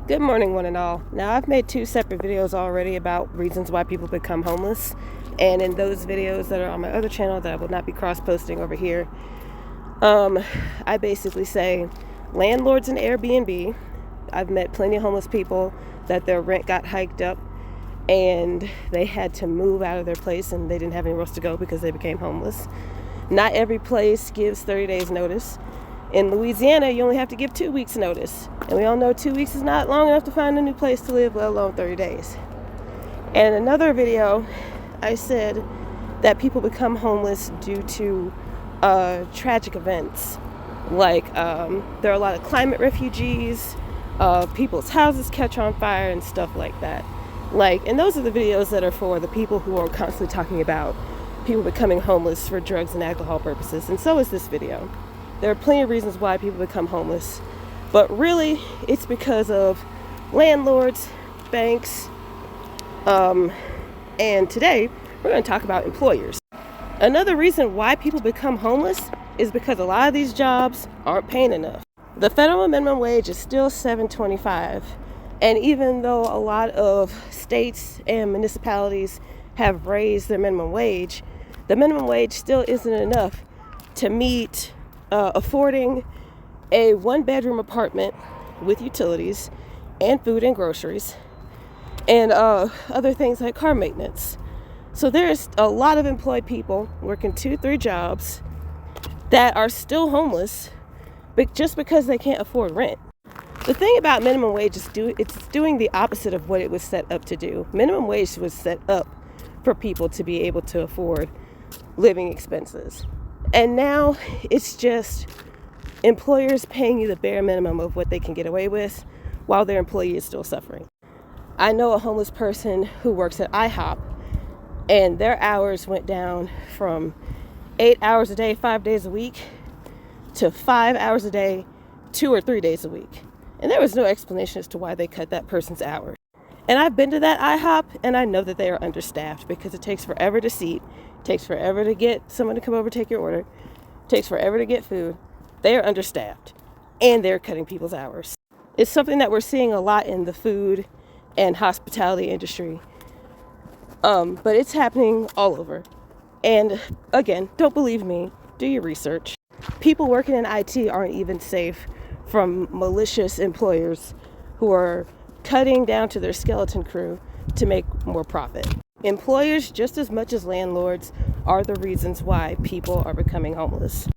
Good morning, one and all. Now, I've made 2 separate videos already about reasons why people become homeless. And in those videos that are on my other channel that I will not be cross-posting over here, I basically say landlords and Airbnb. I've met plenty of homeless people that their rent got hiked up and they had to move out of their place and they didn't have anywhere else to go because they became homeless. Not every place gives 30 days notice. In Louisiana, you only have to give 2 weeks notice. And we all know 2 weeks is not long enough to find a new place to live, let alone 30 days. And in another video, I said that people become homeless due to tragic events. Like there are a lot of climate refugees, people's houses catch on fire and stuff like that. And those are the videos that are for the people who are constantly talking about people becoming homeless for drugs and alcohol purposes. And so is this video. There are plenty of reasons why people become homeless, but really it's because of landlords, banks, and today we're going to talk about employers. Another reason why people become homeless is because a lot of these jobs aren't paying enough. The federal minimum wage is still $7.25, and even though a lot of states and municipalities have raised their minimum wage, the minimum wage still isn't enough to meet affording a 1-bedroom apartment with utilities and food and groceries and other things like car maintenance. So there's a lot of employed people working 2-3 jobs that are still homeless but just because they can't afford rent. The thing about minimum wage is it's doing the opposite of what it was set up to do. Minimum wage was set up for people to be able to afford living expenses. And now it's just employers paying you the bare minimum of what they can get away with while their employee is still suffering. I know a homeless person who works at IHOP, and their hours went down from 8 hours a day, 5 days a week, to 5 hours a day, 2 or 3 days a week. And there was no explanation as to why they cut that person's hours. And I've been to that IHOP, and I know that they are understaffed because it takes forever to seat. It takes forever to get someone to come over take your order. It takes forever to get food. They are understaffed, and they're cutting people's hours. It's something that we're seeing a lot in the food and hospitality industry. But it's happening all over. And again, don't believe me. Do your research. People working in IT aren't even safe from malicious employers who are cutting down to their skeleton crew to make more profit. Employers, just as much as landlords, are the reasons why people are becoming homeless.